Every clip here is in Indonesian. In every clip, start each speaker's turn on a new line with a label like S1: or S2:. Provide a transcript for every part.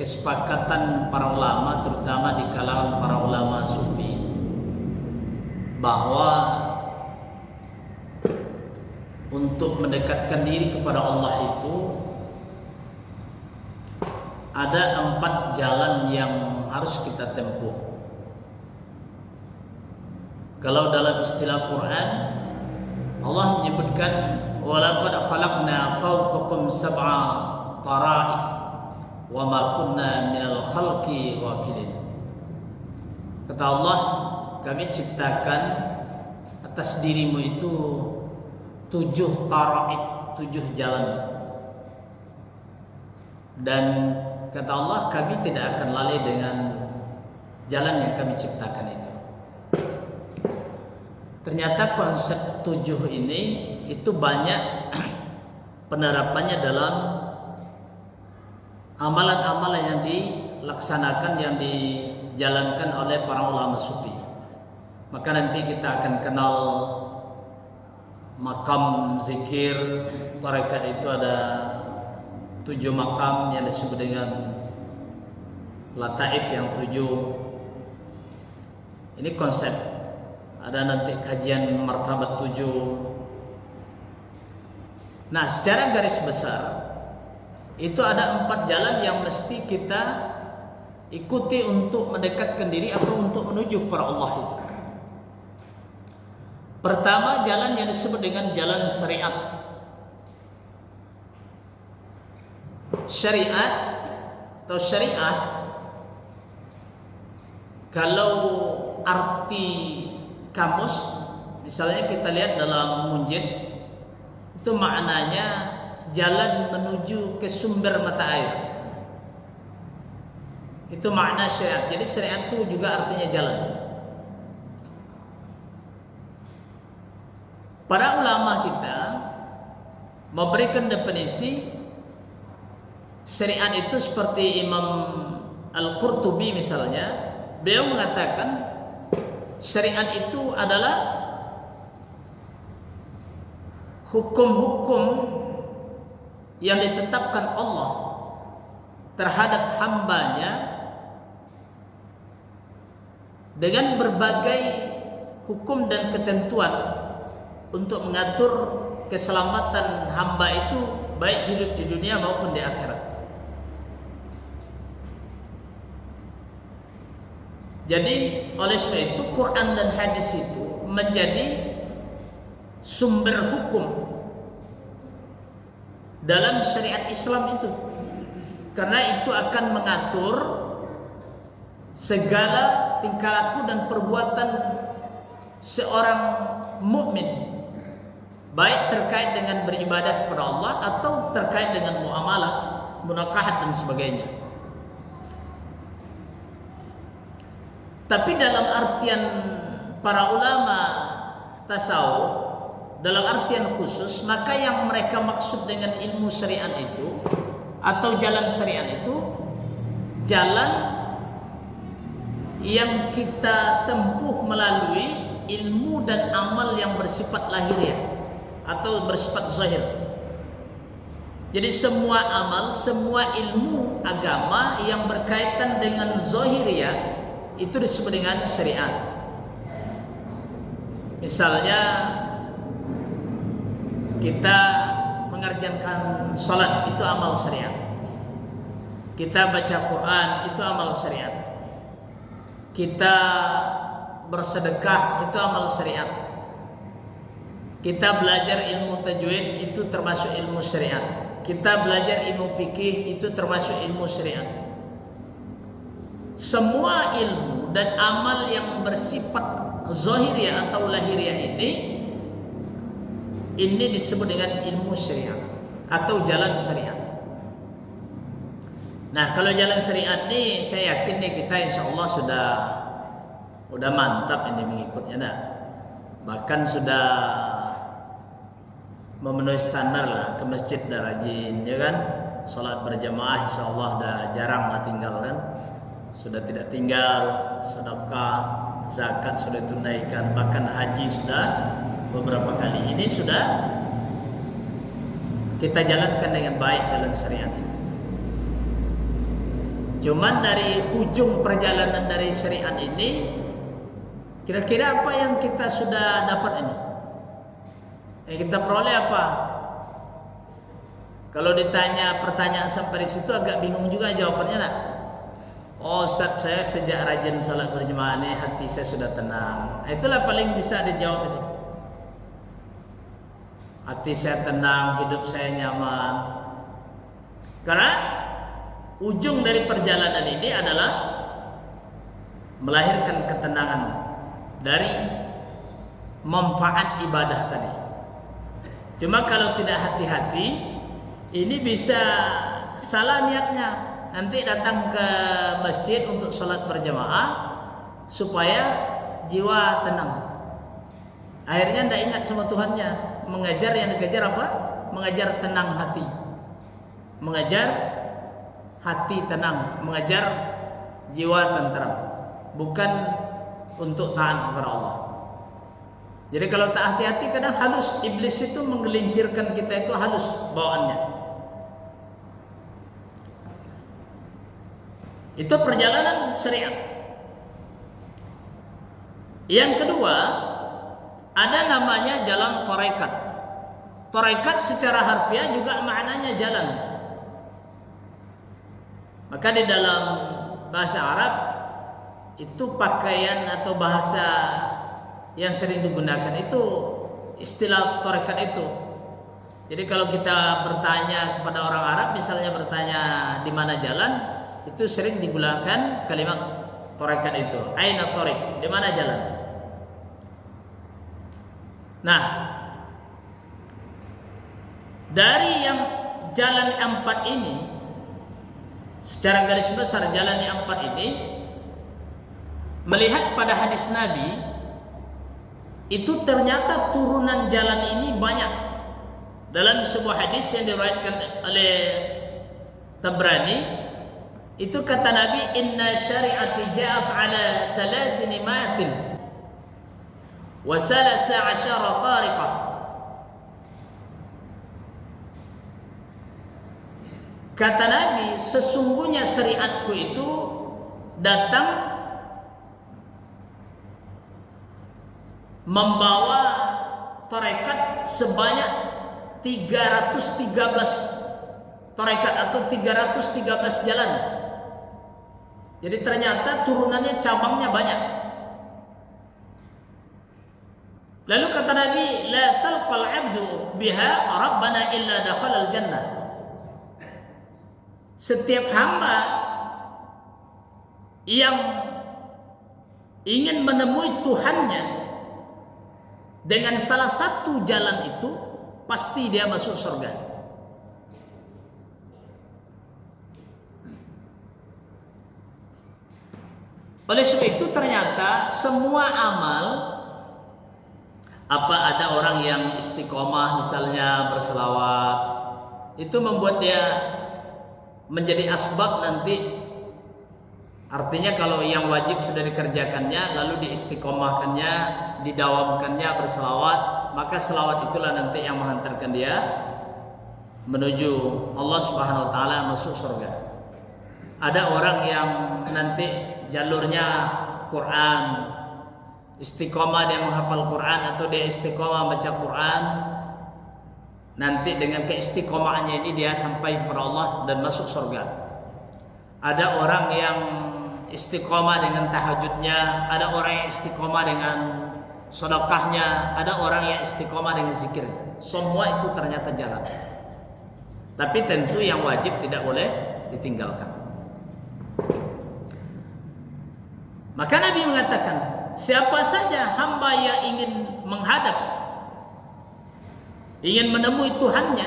S1: kesepakatan para ulama, terutama di kalangan para ulama sufi, bahwa untuk mendekatkan diri kepada Allah itu ada 4 jalan yang harus kita tempuh. Kalau dalam istilah Quran, Allah menyebutkan walaqad khalaqna fawqakum sab'a tara'iq wa ma kunna minal khalqi ghafilin. Kata Allah, kami ciptakan atas dirimu itu 7 tara'iq, 7 jalan. Dan kata Allah, kami tidak akan lalai dengan jalan yang kami ciptakan itu. Ternyata konsep 7 ini itu banyak penerapannya dalam amalan-amalan yang dilaksanakan, yang dijalankan oleh para ulama sufi. Maka nanti kita akan kenal makam zikir tarekat itu ada 7 makam yang disebut dengan lataif yang 7. Ini konsep. Ada nanti kajian martabat 7. Nah, secara garis besar itu ada 4 jalan yang mesti kita ikuti untuk mendekatkan diri atau untuk menuju kepada Allah itu. Pertama, jalan yang disebut dengan jalan syariat. Syariat atau syariah, kalau arti kamus, misalnya kita lihat dalam Munjid, itu maknanya jalan menuju ke sumber mata air. Itu makna syariat. Jadi syariat itu juga artinya jalan. Para ulama kita memberikan definisi syariat itu seperti Imam Al-Qurtubi misalnya, beliau mengatakan syariat itu adalah hukum-hukum yang ditetapkan Allah terhadap hambanya dengan berbagai hukum dan ketentuan untuk mengatur keselamatan hamba itu baik hidup di dunia maupun di akhirat. Jadi oleh sebab itu Quran dan hadis itu menjadi sumber hukum dalam syariat Islam itu, karena itu akan mengatur segala tingkah laku dan perbuatan seorang mukmin, baik terkait dengan beribadah kepada Allah atau terkait dengan muamalah, munakahat dan sebagainya. Tapi dalam artian para ulama tasawuf, dalam artian khusus, maka yang mereka maksud dengan ilmu syariat itu atau jalan syariat itu jalan yang kita tempuh melalui ilmu dan amal yang bersifat lahiriah atau bersifat zahir. Jadi semua amal, semua ilmu agama yang berkaitan dengan zahiriah itu disebut dengan syariat. Misalnya kita mengerjakan salat, itu amal syariat. Kita baca Quran, itu amal syariat. Kita bersedekah, itu amal syariat. Kita belajar ilmu tajwid, itu termasuk ilmu syariat. Kita belajar ilmu fikih, itu termasuk ilmu syariat. Semua ilmu dan amal yang bersifat zahiriah atau lahiriah ini disebut dengan ilmu syariat atau jalan syariat. Nah, kalau jalan syariat ini saya yakin nih kita insya Allah sudah mantap ini mengikutnya. Nah, bahkan sudah memenuhi standar lah, ke masjid dah rajin, ya kan? Salat berjamaah insya Allah dah jarang lah tinggal kan? Sudah tidak tinggal, sedekah, zakat sudah tunaikan, bahkan haji sudah beberapa kali. Ini sudah kita jalankan dengan baik dalam syariat ini. Cuman dari ujung perjalanan dari syariat ini, kira-kira apa yang kita sudah dapat ini? Yang kita peroleh apa? Kalau ditanya pertanyaan sampai di situ agak bingung juga jawabannya nak. Oh Ustaz, saya sejak rajin salat berjemaah ini hati saya sudah tenang. Itulah paling bisa dijawab itu. Hati saya tenang, hidup saya nyaman. Karena ujung dari perjalanan ini adalah melahirkan ketenangan dari manfaat ibadah tadi. Cuma kalau tidak hati-hati, ini bisa salah niatnya. Nanti datang ke masjid untuk sholat berjamaah supaya jiwa tenang. Akhirnya tidak ingat sama Tuhannya. Mengajar yang dikejar apa? Mengajar tenang hati. Mengajar hati tenang, mengajar jiwa tenteram, bukan untuk taat kepada Allah. Jadi kalau tak hati-hati kadang halus, iblis itu menggelincirkan kita itu halus bawaannya. Itu perjalanan syariat. Yang kedua, ada namanya jalan tarekat. Tarekat secara harfiah juga maknanya jalan. Maka di dalam bahasa Arab itu pakaian atau bahasa yang sering digunakan itu istilah tarekat itu. Jadi kalau kita bertanya kepada orang Arab, misalnya bertanya di mana jalan, itu sering digunakan kalimat tarekat itu. Aina tariq, di mana jalan? Nah, dari yang jalan empat ini, secara garis besar jalan yang empat ini, melihat pada hadis Nabi, itu ternyata turunan jalan ini banyak. Dalam sebuah hadis yang diriwayatkan oleh Tabrani, itu kata Nabi, inna syari'ati ja'at ala salasini matin wa salasa asyara tariqah. Kata Nabi, sesungguhnya syariatku itu datang membawa tarekat sebanyak 313 tarekat atau 313 jalan. Jadi ternyata turunannya, cabangnya banyak. Lalu kata Nabi, la talqal 'abdu biha rabbana illa dakhala al-jannah. Setiap hamba yang ingin menemui Tuhannya dengan salah satu jalan itu, pasti dia masuk surga. Oleh sebab itu ternyata semua amal, apa ada orang yang istiqomah misalnya berselawat, itu membuat dia menjadi asbab nanti. Artinya kalau yang wajib sudah dikerjakannya, lalu diistiqomahkannya, didawamkannya berselawat, maka selawat itulah nanti yang menghantarkan dia menuju Allah Subhanahu wa taala, masuk surga. Ada orang yang nanti jalurnya Quran, istiqomah dia menghafal Quran atau dia istiqomah baca Quran, nanti dengan keistiqomahannya ini dia sampai kepada Allah dan masuk surga. Ada orang yang istiqomah dengan tahajudnya, ada orang yang istiqomah dengan sedekahnya, ada orang yang istiqomah dengan zikir. Semua itu ternyata jalan. Tapi tentu yang wajib tidak boleh ditinggalkan. Maka Nabi mengatakan, siapa saja hamba yang ingin menghadap, ingin menemui Tuhannya,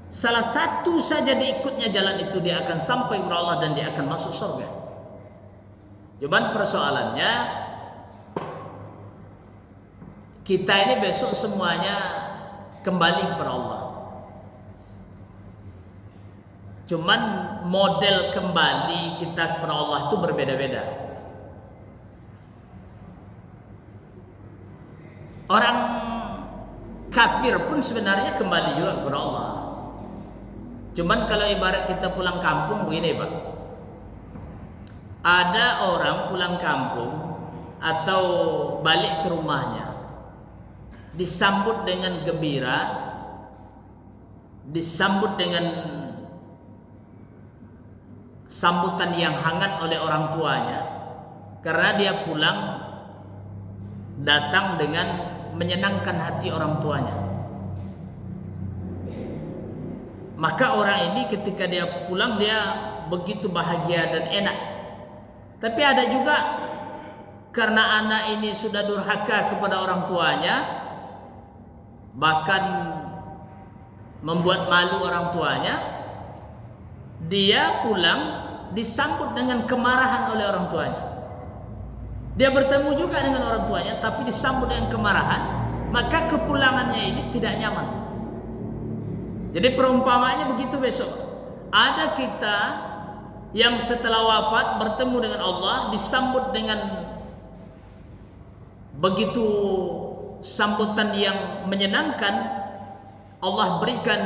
S1: salah satu saja diikutnya jalan itu, dia akan sampai kepada Allah dan dia akan masuk surga. Cuman persoalannya, kita ini besok semuanya kembali kepada Allah. Cuman model kembali kita kepada Allah itu berbeda-beda. Orang kafir pun sebenarnya kembali juga kepada Allah. Cuman kalau ibarat kita pulang kampung begini Pak, ada orang pulang kampung atau balik ke rumahnya, disambut dengan gembira, disambut dengan sambutan yang hangat oleh orang tuanya, karena dia pulang datang dengan menyenangkan hati orang tuanya. Maka orang ini ketika dia pulang dia begitu bahagia dan enak. Tapi ada juga karena anak ini sudah durhaka kepada orang tuanya, bahkan membuat malu orang tuanya, dia pulang disambut dengan kemarahan oleh orang tuanya. Dia bertemu juga dengan orang tuanya tapi disambut dengan kemarahan, maka kepulangannya ini tidak nyaman. Jadi perumpamaannya begitu besok. Ada kita yang setelah wafat bertemu dengan Allah, disambut dengan begitu sambutan yang menyenangkan. Allah berikan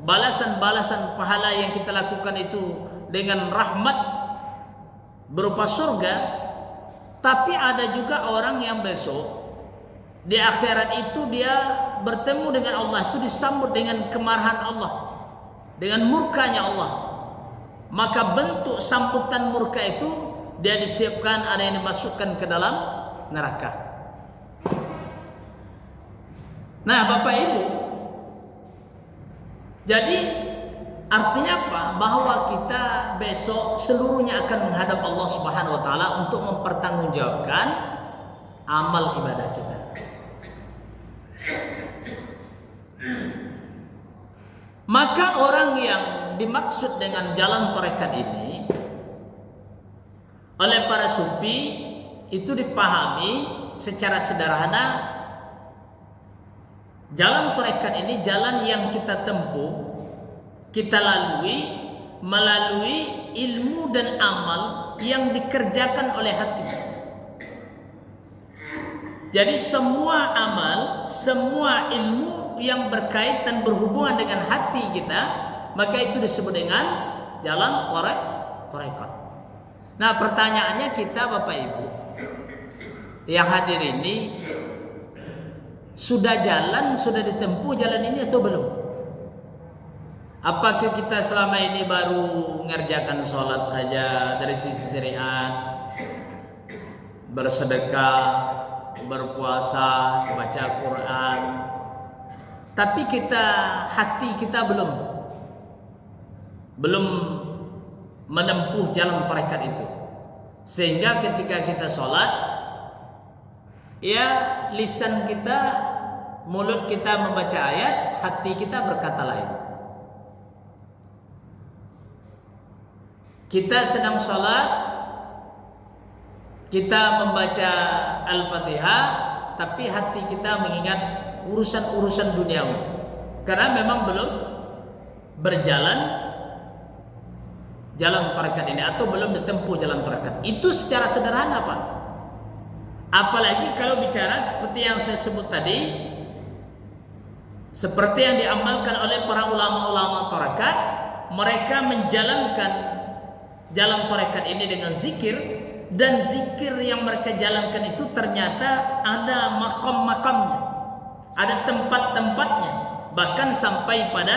S1: balasan-balasan pahala yang kita lakukan itu dengan rahmat berupa surga. Tapi ada juga orang yang besok di akhirat itu dia bertemu dengan Allah itu disambut dengan kemarahan Allah, dengan murkanya Allah. Maka bentuk sambutan murka itu dia disiapkan, ada yang dimasukkan ke dalam neraka. Nah, Bapak Ibu, jadi artinya apa? Bahwa kita besok seluruhnya akan menghadap Allah Subhanahu wa taala untuk mempertanggungjawabkan amal ibadah kita. Maka orang yang dimaksud dengan jalan tarekat ini oleh para sufi itu dipahami secara sederhana, jalan tarekat ini jalan yang kita tempuh, kita lalui melalui ilmu dan amal yang dikerjakan oleh hati. Jadi semua amal, semua ilmu yang berkaitan berhubungan dengan hati kita, maka itu disebut dengan jalan tarekat. Nah, pertanyaannya kita Bapak Ibu yang hadir ini, sudah ditempuh jalan ini atau belum? Apakah kita selama ini baru mengerjakan sholat saja dari sisi syariat, bersedekah, berpuasa, baca Quran, tapi hati kita belum menempuh jalan tarekat itu, sehingga ketika kita sholat, ya lisan kita, mulut kita membaca ayat, hati kita berkata lain. Kita sedang sholat, kita membaca Al-Fatihah, tapi hati kita mengingat urusan-urusan duniawi, karena memang belum berjalan jalan tarekat ini atau belum ditempuh jalan tarekat. Itu secara sederhana, Pak. Apalagi kalau bicara seperti yang saya sebut tadi, seperti yang diamalkan oleh para ulama-ulama tarekat, mereka menjalankan jalan tarekat ini dengan zikir, dan zikir yang mereka jalankan itu ternyata ada makam-makamnya, ada tempat-tempatnya, bahkan sampai pada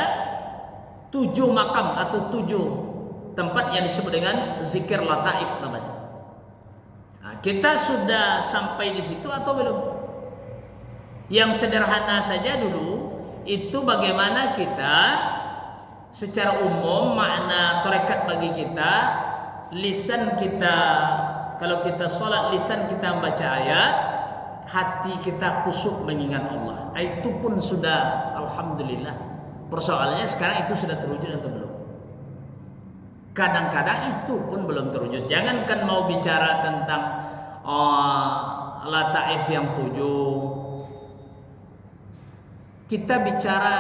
S1: 7 makam atau 7 tempat yang disebut dengan zikir lataif namanya. Nah, kita sudah sampai di situ atau belum? Yang sederhana saja dulu itu bagaimana kita secara umum makna tarekat bagi kita, lisan kita kalau kita sholat, lisan kita membaca ayat, hati kita khusyuk mengingat Allah. Itu pun sudah alhamdulillah. Persoalannya sekarang itu sudah terwujud atau belum? Kadang-kadang itu pun belum terwujud. Jangankan mau bicara tentang lataif yang 7. Kita bicara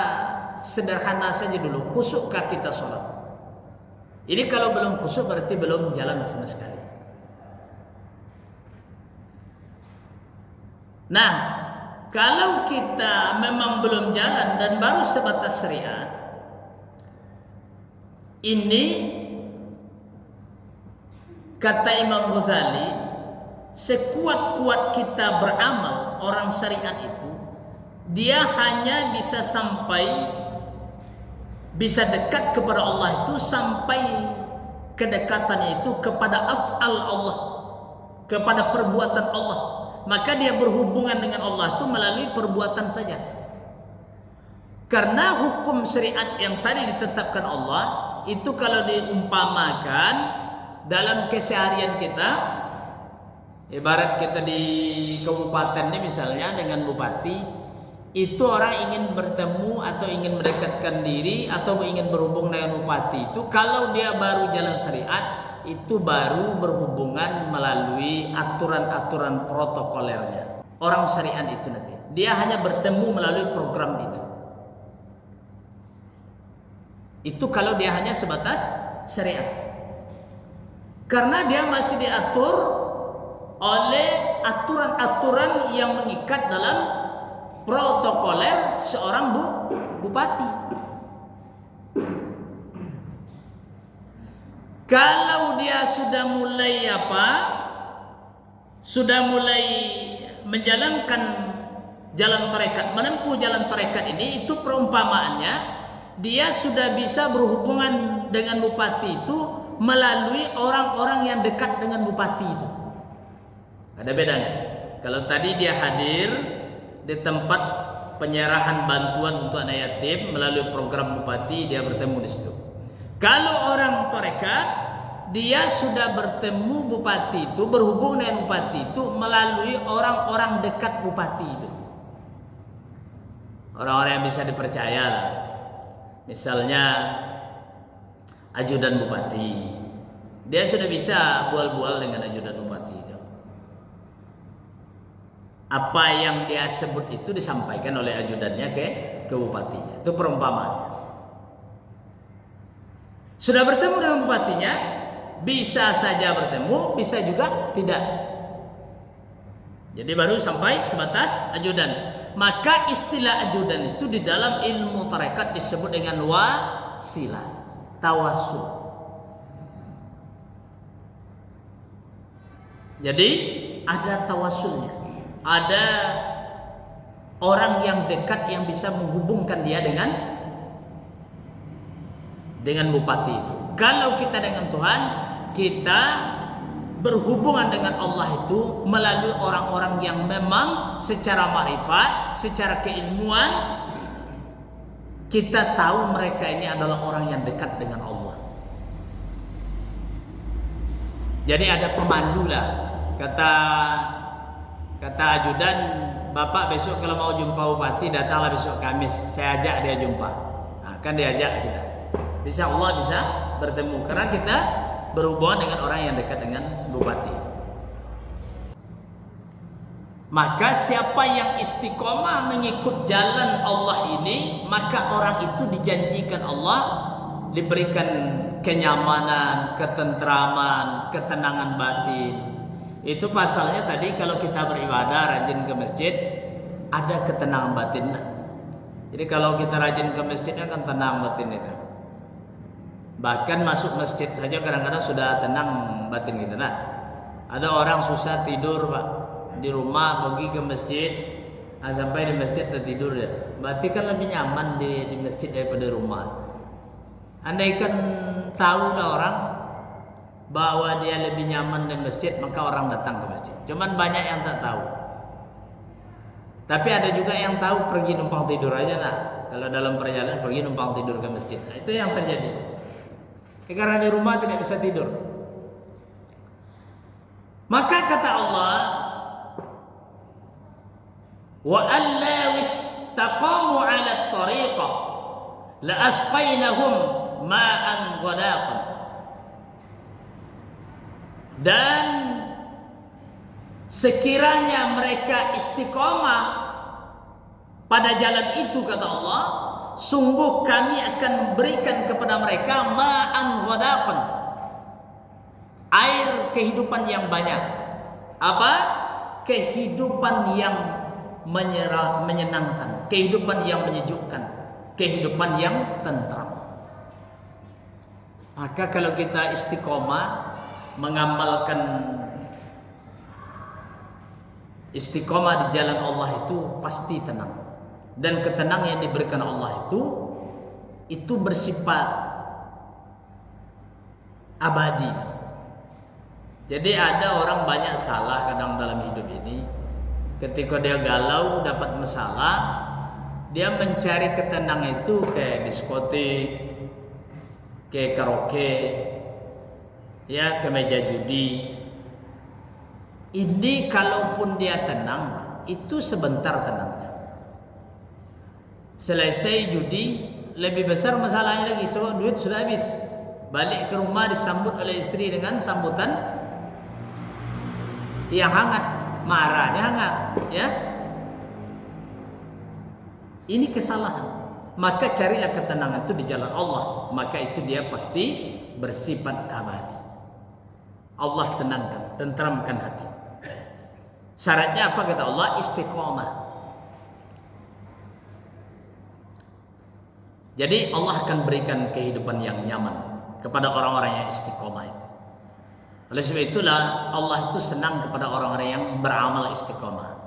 S1: sederhana saja dulu, khusyukkah kita sholat? Ini kalau belum khusyuk berarti belum jalan sama sekali. Nah, kalau kita memang belum jalan dan baru sebatas syariat, ini kata Imam Ghazali, sekuat-kuat kita beramal orang syariat itu, dia hanya bisa dekat kepada Allah itu sampai kedekatannya itu kepada af'al Allah, kepada perbuatan Allah. Maka dia berhubungan dengan Allah itu melalui perbuatan saja. Karena hukum syariat yang tadi ditetapkan Allah itu kalau diumpamakan dalam keseharian kita, ibarat kita di kabupaten ini misalnya dengan bupati, itu orang ingin bertemu atau ingin mendekatkan diri atau ingin berhubung dengan bupati itu, kalau dia baru jalan syariat itu baru berhubungan melalui aturan-aturan protokolernya. Orang syariat itu nanti dia hanya bertemu melalui program itu. Itu kalau dia hanya sebatas syariat. Karena dia masih diatur oleh aturan-aturan yang mengikat dalam protokoler seorang bupati. Kalau dia sudah mulai sudah mulai menjalankan jalan tarekat, menempuh jalan tarekat ini, itu perumpamaannya dia sudah bisa berhubungan dengan bupati itu melalui orang-orang yang dekat dengan bupati itu. Ada bedanya. Kalau tadi dia hadir di tempat penyerahan bantuan untuk anak yatim melalui program bupati, dia bertemu di situ. Kalau orang tarekat, dia sudah bertemu bupati itu, berhubung dengan bupati itu melalui orang-orang dekat bupati itu. Orang-orang yang bisa dipercaya lah. Misalnya ajudan bupati, dia sudah bisa bual-bual dengan ajudan bupati itu. Apa yang dia sebut itu disampaikan oleh ajudannya ke bupatinya. Itu perumpamaan. Sudah bertemu dengan bupatinya, bisa saja bertemu, bisa juga tidak. Jadi baru sampai sebatas ajudan. Maka istilah ajudan itu di dalam ilmu tarekat disebut dengan wasilah, tawassul. Jadi ada tawassulnya, ada orang yang dekat yang bisa menghubungkan dia dengan bupati itu. Kalau kita dengan Tuhan, kita berhubungan dengan Allah itu melalui orang-orang yang memang secara marifat, secara keilmuan kita tahu mereka ini adalah orang yang dekat dengan Allah. Jadi ada pemandu lah. Kata ajudan, Bapak besok kalau mau jumpa bupati datanglah besok Kamis, saya ajak dia jumpa. Nah, kan diajak kita. Bisa Allah bisa bertemu karena kita berhubungan dengan orang yang dekat dengan bupati. Maka siapa yang istiqomah mengikut jalan Allah ini, maka orang itu dijanjikan Allah diberikan kenyamanan, ketentraman, ketenangan batin. Itu pasalnya tadi kalau kita beribadah rajin ke masjid, ada ketenangan batin. Jadi kalau kita rajin ke masjid kan tenang batin itu. Bahkan masuk masjid saja kadang-kadang sudah tenang batin kita. Nah, ada orang susah tidur Pak di rumah, pergi ke masjid, sampai di masjid tertidur dia. Berarti kan lebih nyaman di masjid daripada rumah. Andaikan tahu lah orang bahwa dia lebih nyaman di masjid, maka orang datang ke masjid. Cuman banyak yang tak tahu. Tapi ada juga yang tahu pergi numpang tidur aja nah. Kalau dalam perjalanan pergi numpang tidur ke masjid. Nah, itu yang terjadi. Karena di rumah tidak bisa tidur. Maka kata Allah, wa alla wastaqamu 'ala at-tariqah la asqainahum ma'an ghadaqan. Dan sekiranya mereka istiqamah pada jalan itu, kata Allah, sungguh kami akan berikan kepada mereka ma'an ghadaqan, air kehidupan yang banyak. Apa? Kehidupan yang menyenangkan, kehidupan yang menyejukkan, kehidupan yang tentram. Maka kalau kita istiqomah mengamalkan istiqomah di jalan Allah itu pasti tenang. Dan ketenangan yang diberikan Allah itu bersifat abadi. Jadi ada orang banyak salah kadang dalam hidup ini. Ketika dia galau dapat masalah, dia mencari ketenangan itu kayak diskotik, kayak karaoke, ya, ke meja judi. Ini kalaupun dia tenang, itu sebentar tenangnya. Selesai judi, lebih besar masalahnya lagi sebab duit sudah habis. Balik ke rumah disambut oleh istri dengan sambutan yang hangat, marahnya hangat, ya. Ini kesalahan. Maka carilah ketenangan itu di jalan Allah, maka itu dia pasti bersifat abadi. Allah tenangkan, tenteramkan hati. Syaratnya apa kata Allah? Istiqomah. Jadi Allah akan berikan kehidupan yang nyaman kepada orang-orang yang istiqomah itu. Oleh sebab itulah Allah itu senang kepada orang-orang yang beramal istiqomah.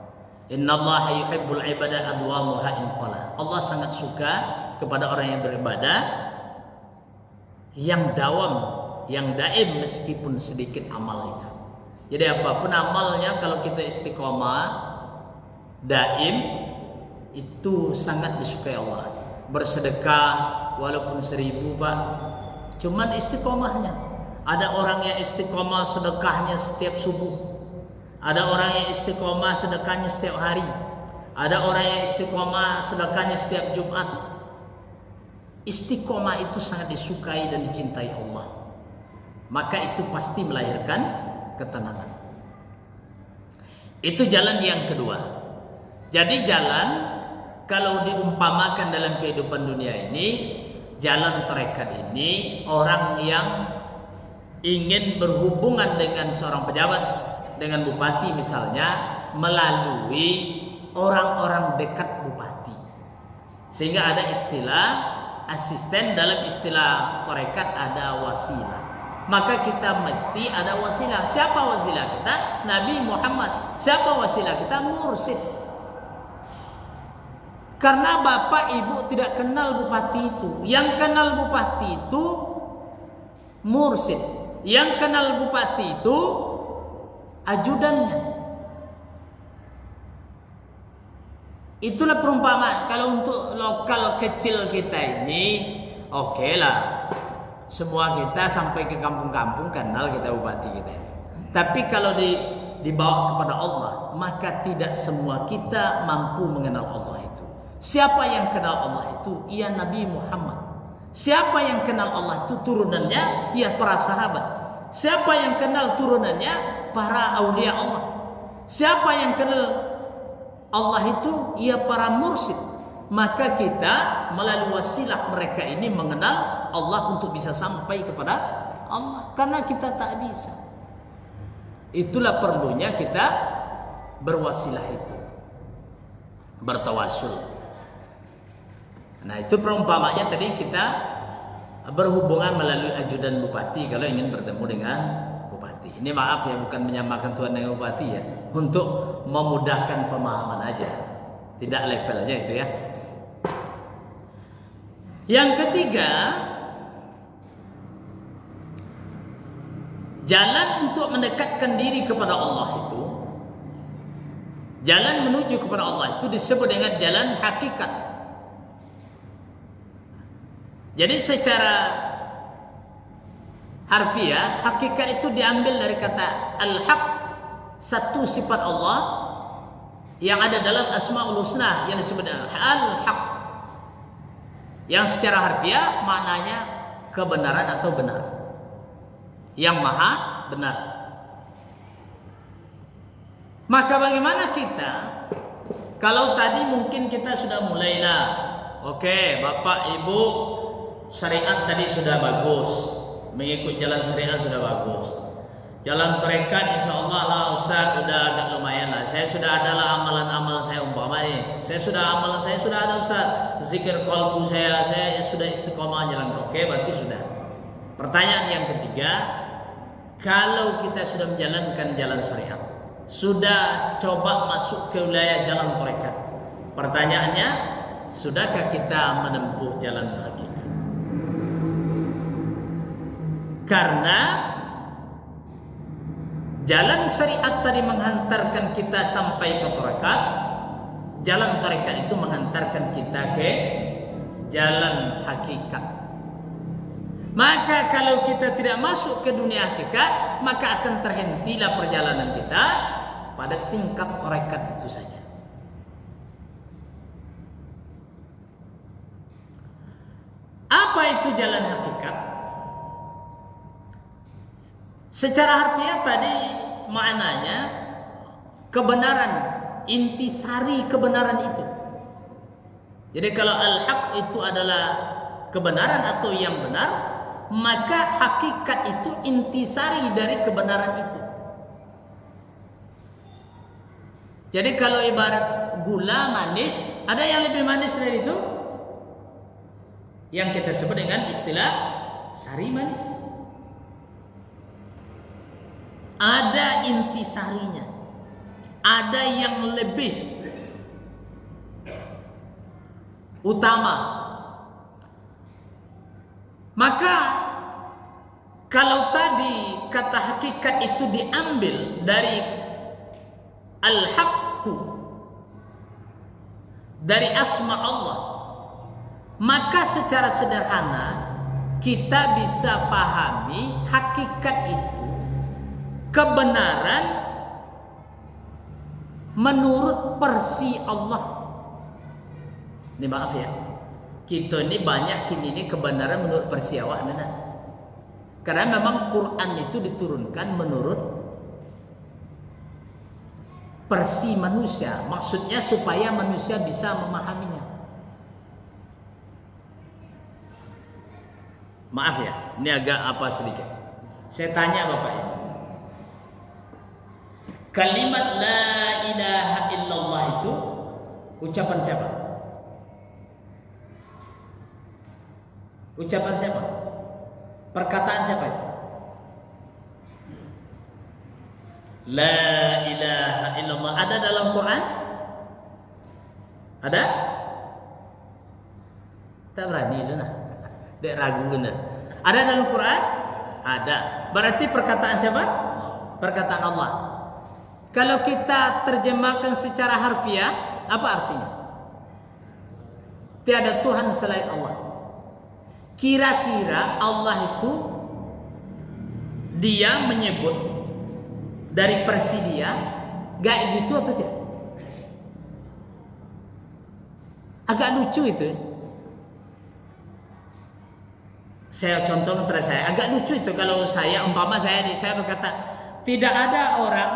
S1: Innallaha yuhibbul ibada adwamuha in qala. Allah sangat suka kepada orang yang beribadah yang dawam, yang daim meskipun sedikit amal itu. Jadi apapun amalnya kalau kita istiqomah daim itu sangat disukai Allah. Bersedekah walaupun 1000 Pak, cuman istiqomahnya. Ada orang yang istiqomah sedekahnya setiap subuh. Ada orang yang istiqomah sedekahnya setiap hari. Ada orang yang istiqomah sedekahnya setiap Jumat. Istiqomah itu sangat disukai dan dicintai Allah. Maka itu pasti melahirkan ketenangan. Itu jalan yang kedua. Jadi jalan kalau diumpamakan dalam kehidupan dunia ini, jalan tarekat ini orang yang ingin berhubungan dengan seorang pejabat, dengan bupati misalnya, melalui orang-orang dekat bupati. Sehingga ada istilah asisten, dalam istilah tarekat ada wasilah. Maka kita mesti ada wasilah. Siapa wasilah kita? Nabi Muhammad. Siapa wasilah kita? Mursyid. Karena bapak ibu tidak kenal bupati itu. Yang kenal bupati itu mursyid. Yang kenal bupati itu ajudannya. Itulah perumpamaan. Kalau untuk lokal kecil kita ini, oke lah. Semua kita sampai ke kampung-kampung kenal kita bupati kita. Tapi kalau dibawa kepada Allah, maka tidak semua kita mampu mengenal Allah itu. Siapa yang kenal Allah itu? Ia Nabi Muhammad. Siapa yang kenal Allah itu turunannya? Ia para sahabat. Siapa yang kenal turunannya? Para aulia Allah. Siapa yang kenal Allah itu? Ia para mursyid. Maka kita melalui wasilah mereka ini mengenal Allah untuk bisa sampai kepada Allah. Karena kita tak bisa. Itulah perlunya kita berwasilah itu. Bertawasul. Nah itu perumpamanya tadi kita berhubungan melalui ajudan bupati kalau ingin bertemu dengan bupati. Ini maaf ya, bukan menyamakan Tuhan dengan bupati ya, untuk memudahkan pemahaman aja, tidak levelnya itu ya. Yang ketiga, jalan untuk mendekatkan diri kepada Allah itu, jalan menuju kepada Allah itu disebut dengan jalan hakikat. Jadi secara harfiah, hakikat itu diambil dari kata al-haq, satu sifat Allah yang ada dalam Asmaul Husna yang disebut al-haq, yang secara harfiah maknanya kebenaran atau benar, yang maha benar. Maka bagaimana kita kalau tadi mungkin kita sudah mulailah, oke, Bapak Ibu, syariat tadi sudah bagus, mengikut jalan syariat sudah bagus. Jalan tarekat insyaallah lah Ustaz udah agak lumayan lah. Saya sudah adalah amalan-amalan saya umpamanya. Saya sudah amalan saya sudah ada Ustaz. Zikir qalbu saya sudah istiqomah jalan. Oke, berarti sudah. Pertanyaan yang ketiga, kalau kita sudah menjalankan jalan syariat, sudah coba masuk ke wilayah jalan tarekat, pertanyaannya, sudahkah kita menempuh jalan hakikat? Karena jalan syariat tadi menghantarkan kita sampai ke tarekat, jalan tarekat itu menghantarkan kita ke jalan hakikat. Maka kalau kita tidak masuk ke dunia hakikat, maka akan terhentilah perjalanan kita pada tingkat tarekat itu saja. Apa itu jalan hakikat? Secara harfiah tadi maknanya kebenaran, intisari kebenaran itu. Jadi kalau al-haq itu adalah kebenaran atau yang benar, maka hakikat itu intisari dari kebenaran itu. Jadi kalau ibarat gula manis, ada yang lebih manis dari itu, yang kita sebut dengan istilah sari manis. Ada intisarinya, ada yang lebih utama. Maka kalau tadi kata hakikat itu diambil dari al-haqqu, dari asma Allah, maka secara sederhana kita bisa pahami hakikat itu kebenaran menurut versi Allah. Ini maaf ya, kita ini banyak ini kebenaran menurut versi awak, karena memang Quran itu diturunkan menurut versi manusia, maksudnya supaya manusia bisa memahaminya. Maaf ya, ini agak apa sedikit. Saya tanya Bapak Ibu, kalimat la ilaha illallah itu ucapan siapa? Ucapan siapa? Perkataan siapa? La ilaha illallah ada dalam Quran? Ada? Tak berani itu nah. Dek ragu benar. Ada dalam Quran? Ada. Berarti perkataan siapa? Perkataan Allah. Kalau kita terjemahkan secara harfiah, apa artinya? Tiada Tuhan selain Allah. Kira-kira Allah itu dia menyebut dari versi dia gaib gitu atau tidak? Agak lucu itu. Saya contoh kepada saya, agak lucu itu kalau saya umpama saya berkata tidak ada orang,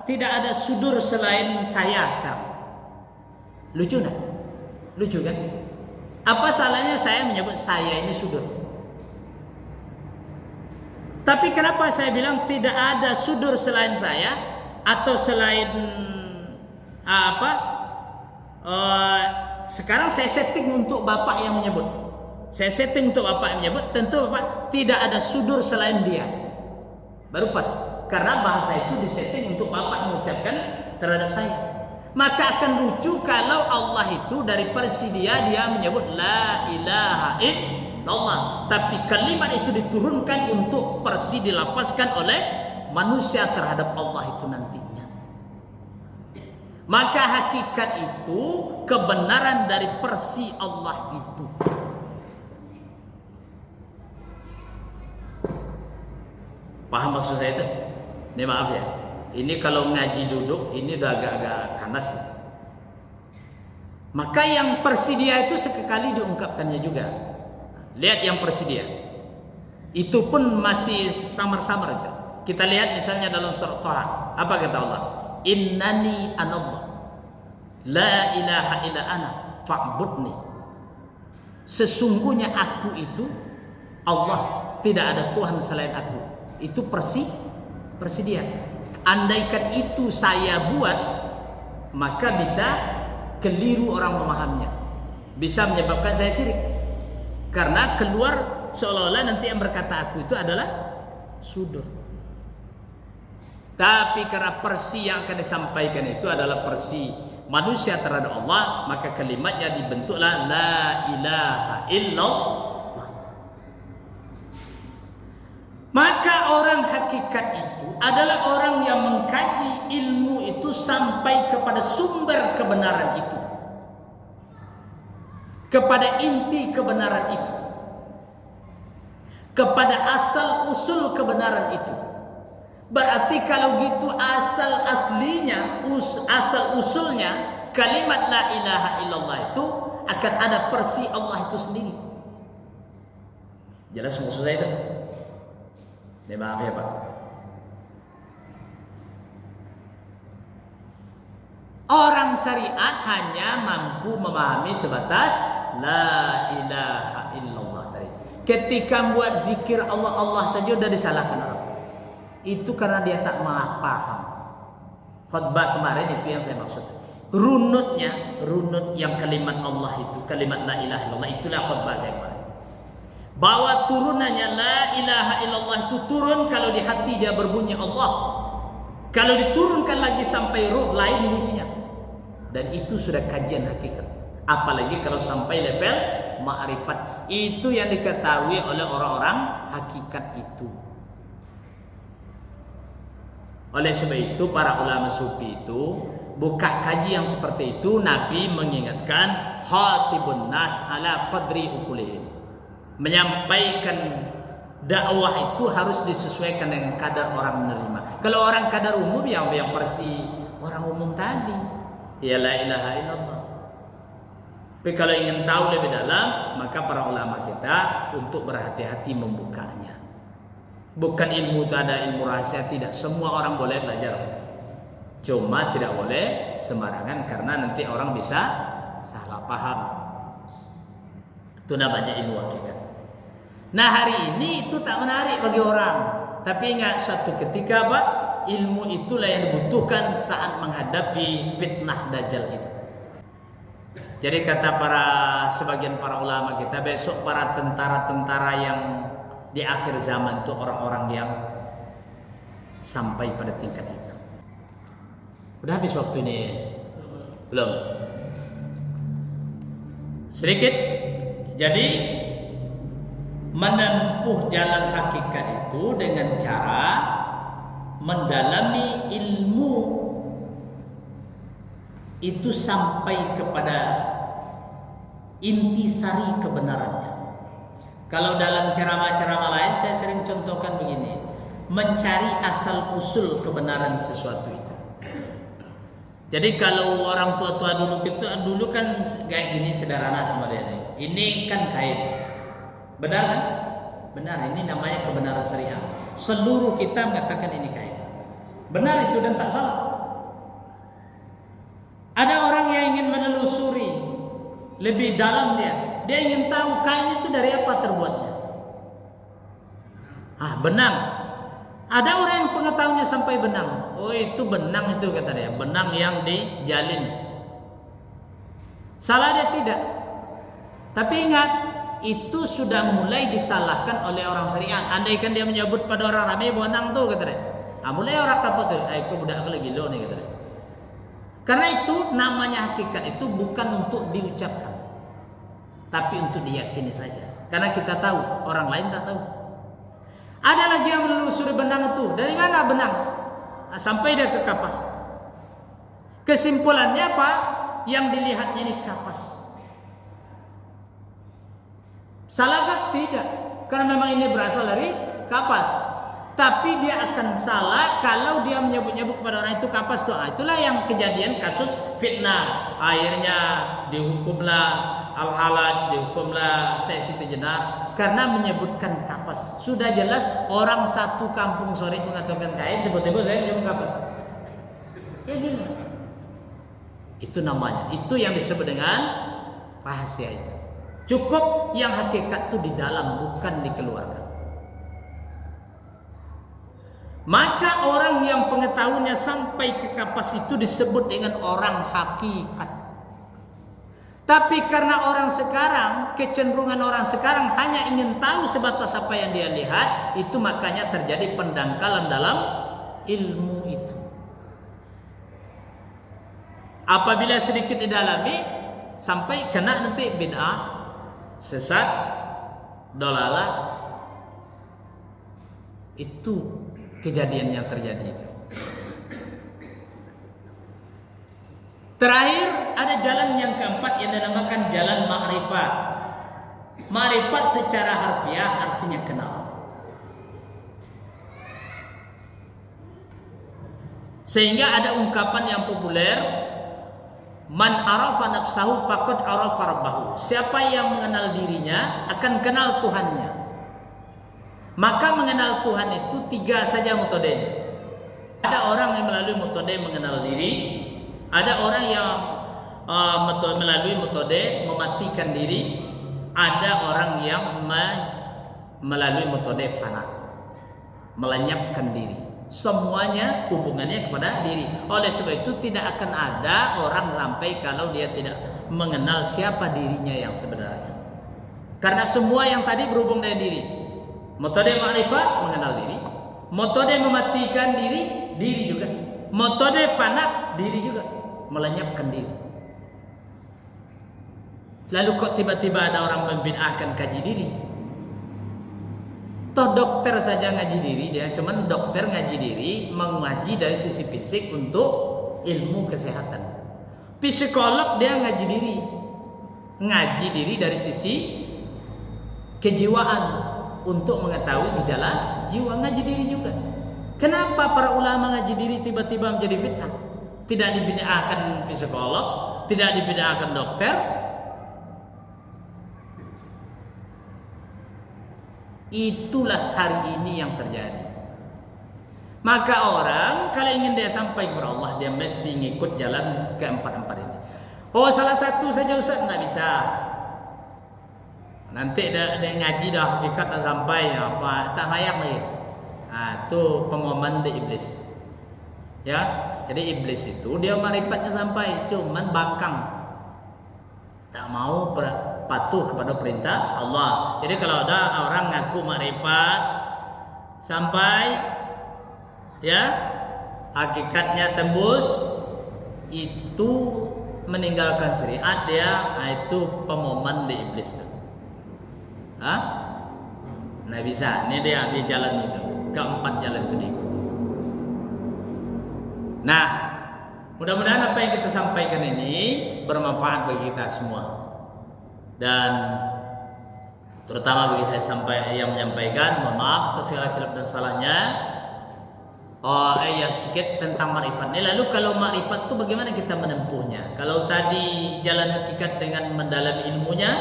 S1: tidak ada sudur selain saya sekarang. Lucu enggak? Lucu kan? Apa salahnya saya menyebut saya ini sudur? Tapi kenapa saya bilang tidak ada sudur selain saya atau selain sekarang saya setting untuk Bapak yang menyebut. Saya setting untuk Bapak yang menyebut, tentu Bapak tidak ada sudur selain dia. Baru pas. Karena bahasa itu disetting untuk Bapak mengucapkan terhadap saya. Maka akan lucu kalau Allah itu dari versi dia menyebut la ilaha illallah, tapi kalimat itu diturunkan untuk versi dilapaskan oleh manusia terhadap Allah itu nantinya. Maka hakikat itu kebenaran dari versi Allah itu. Paham maksud saya itu? Ini maaf ya. Ini kalau ngaji duduk, ini udah agak-agak kanas. Maka yang persidia itu sekali diungkapkannya juga. Lihat yang persidia. Itu pun masih samar-samar itu. Kita lihat misalnya dalam surat Thaha. Apa kata Allah? Innani anallah. La ilaha illa ana fa'budni. Sesungguhnya aku itu Allah, tidak ada Tuhan selain aku. Itu persidia. Andaikan itu saya buat, maka bisa keliru orang memahaminya, bisa menyebabkan saya syirik. Karena keluar seolah-olah nanti yang berkata aku itu adalah sudur. Tapi karena persi yang akan disampaikan itu adalah persi manusia terhadap Allah, maka kalimatnya dibentuklah la ilaha illallah. Maka orang hakikat itu adalah orang yang mengkaji ilmu itu sampai kepada sumber kebenaran itu, kepada inti kebenaran itu, kepada asal usul kebenaran itu. Berarti kalau gitu asal aslinya, asal usulnya kalimat la ilaha illallah itu akan ada persi Allah itu sendiri. Jelas maksud saya itu? Maaf ya Pak. Orang syariat hanya mampu memahami sebatas la ilaha illallah tadi. Ketika buat zikir Allah saja sudah disalahkan orang. Itu karena dia tak paham. Khutbah kemarin itu yang saya maksud. Runut yang kalimat Allah itu, kalimat la ilaha illallah, itulah khutbah saya kemarin. Bahwa turunannya la ilaha illallah itu turun kalau di hati dia berbunyi Allah. Kalau diturunkan lagi sampai ruh lain bunyinya. Dan itu sudah kajian hakikat. Apalagi kalau sampai level ma'rifat. Itu yang diketahui oleh orang-orang hakikat itu. Oleh sebab itu para ulama sufi itu buka kaji yang seperti itu. Nabi mengingatkan khatibun nas ala qadri ukulihim. Menyampaikan dakwah itu harus disesuaikan dengan kadar orang menerima. Kalau orang kadar umum yang persi orang umum tadi, ya la ilaha illallah. Tapi kalau ingin tahu lebih dalam, maka para ulama kita untuk berhati-hati membukanya. Bukan ilmu itu ada ilmu rahasia, tidak. Semua orang boleh belajar. Cuma tidak boleh sembarangan karena nanti orang bisa salah paham. Itu namanya ilmu hakikat. Nah hari ini itu tak menarik bagi orang. Tapi ingat satu ketika Pak, ilmu itulah yang dibutuhkan saat menghadapi fitnah Dajjal itu. Jadi kata sebagian para ulama kita, besok para tentara-tentara yang di akhir zaman itu orang-orang yang sampai pada tingkat itu. Udah habis waktu ini? Belum? Sedikit. Jadi menempuh jalan hakikat itu dengan cara mendalami ilmu itu sampai kepada intisari kebenarannya. Kalau dalam ceramah-ceramah lain saya sering contohkan begini, mencari asal usul kebenaran sesuatu itu. Jadi kalau orang tua-tua dulu kan kayak gini sederhana sama dia. Ini kan kain. Benar kan? Benar, ini namanya kebenaran syariah. Seluruh kita mengatakan ini kain. Benar itu dan tak salah. Ada orang yang ingin menelusuri lebih dalam dia. Dia ingin tahu kain itu dari apa terbuatnya. Benang. Ada orang yang pengetahuannya sampai benang. Oh itu benang itu kata dia. Benang yang dijalin. Salah dia tidak. Tapi ingat, itu sudah mulai disalahkan oleh orang syariat. Andaikan dia menyebut pada orang ramai benang tuh kata dia. Mulai orang kapot tuh. Aku budak lagi lo nih kata dia. Karena itu namanya hakikat itu bukan untuk diucapkan, tapi untuk diyakini saja. Karena kita tahu, orang lain tak tahu. Ada lagi yang menelusuri benang itu. Dari mana benang? Sampai dia ke kapas. Kesimpulannya apa? Yang dilihatnya ini kapas. Salahkah? Tidak. Karena memang ini berasal dari kapas. Tapi dia akan salah kalau dia menyebut-nyebut kepada orang itu kapas tuh. Itulah yang kejadian kasus fitnah. Akhirnya dihukumlah Al-Halaj, dihukumlah Syekh Siti Jenar karena menyebutkan kapas. Sudah jelas orang satu kampung sore mengatakan kain, tiba-tiba saya menyebut kapas. Ya gini. Itu namanya. Itu yang disebut dengan rahasia itu. Cukup yang hakikat itu di dalam, bukan dikeluarkan. Maka orang yang pengetahuannya sampai ke kapas itu disebut dengan orang hakikat. Tapi karena orang sekarang, kecenderungan orang sekarang hanya ingin tahu sebatas apa yang dia lihat, itu makanya terjadi pendangkalan dalam ilmu itu. Apabila sedikit didalami sampai kena nanti bid'ah, sesat, dolalah, itu kejadian yang terjadi itu. Terakhir ada jalan yang keempat yang dinamakan jalan ma'rifat. Ma'rifat secara harfiah artinya kenal. Sehingga ada ungkapan yang populer, man arafa nafsahu faqad arafa rabbahu. Siapa yang mengenal dirinya akan kenal Tuhannya. Maka mengenal Tuhan itu 3 saja metodenya. Ada orang yang melalui metode mengenal diri, ada orang yang melalui metode mematikan diri, ada orang yang melalui metode fana, melenyapkan diri. Semuanya hubungannya kepada diri. Oleh sebab itu tidak akan ada orang sampai kalau dia tidak mengenal siapa dirinya yang sebenarnya. Karena semua yang tadi berhubung dengan diri. Metode ma'rifat mengenal diri, metode mematikan diri, diri juga. Metode fana, diri juga, melenyapkan diri. Lalu kok tiba-tiba ada orang membid'ahkan kaji diri? Toh dokter saja ngaji diri dia, cuman dokter ngaji diri mengaji dari sisi fisik untuk ilmu kesehatan. Psikolog dia ngaji diri dari sisi kejiwaan untuk mengetahui gejala jiwa, ngaji diri juga. Kenapa para ulama ngaji diri tiba-tiba menjadi bid'ah? Tidak dibid'ahkan psikolog, tidak dibid'ahkan dokter. Itulah hari ini yang terjadi. Maka orang kalau ingin dia sampai kepada Allah, dia mesti ngikut jalan keempat-empat ini. Oh, salah satu saja Ustaz, nggak bisa. Nanti dia ngaji dah hakikat dah sampai apa tak layak lagi. Itu pengumuman dari iblis. Ya, jadi iblis itu dia marifatnya sampai, cuman bangkang. Tak mau patuh kepada perintah Allah. Jadi kalau ada orang ngaku marifat sampai ya hakikatnya tembus, itu meninggalkan syariat dia, itu pengumuman di iblis. Nah bisa, ini dia di jalan itu, keempat jalan itu diikut. Nah, mudah-mudahan apa yang kita sampaikan ini bermanfaat bagi kita semua, dan terutama bagi saya yang menyampaikan, mohon maaf atas segala khilaf dan salahnya. Ya sedikit tentang makrifat ini. Lalu kalau makrifat itu bagaimana kita menempuhnya? Kalau tadi jalan hakikat dengan mendalami ilmunya,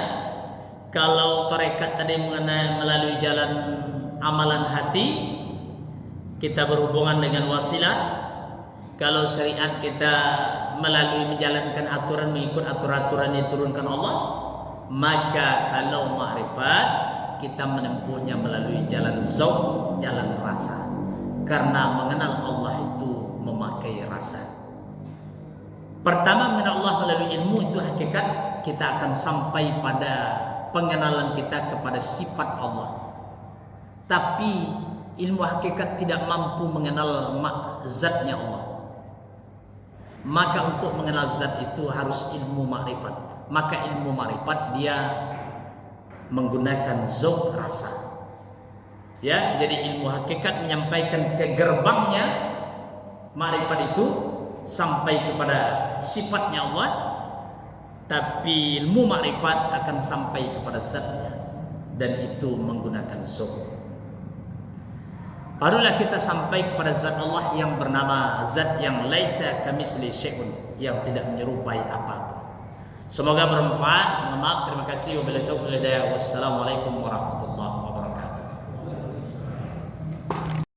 S1: kalau tarekat tadi melalui jalan amalan hati, kita berhubungan dengan wasilah. Kalau syariat kita melalui menjalankan aturan, mengikut aturan-aturan yang diturunkan Allah. Maka kalau makrifat kita menempuhnya melalui jalan zauq, jalan rasa. Karena mengenal Allah itu memakai rasa. Pertama mengenal Allah melalui ilmu itu hakikat, kita akan sampai pada pengenalan kita kepada sifat Allah. Tapi ilmu hakikat tidak mampu mengenal zatnya Allah. Maka untuk mengenal zat itu harus ilmu makrifat. Maka ilmu makrifat dia menggunakan zauq rasa. Ya, jadi ilmu hakikat menyampaikan ke gerbangnya makrifat itu sampai kepada sifatnya Allah, tapi ilmu makrifat akan sampai kepada zatnya, dan itu menggunakan zauq. Barulah kita sampai kepada zat Allah yang bernama zat yang laisa kamitsli syai'un, yang tidak menyerupai apa-apa. Semoga bermanfaat. Mohon maaf, terima kasih. Wabillahi taufiq wal hidayah. Wassalamualaikum warahmatullahi wabarakatuh.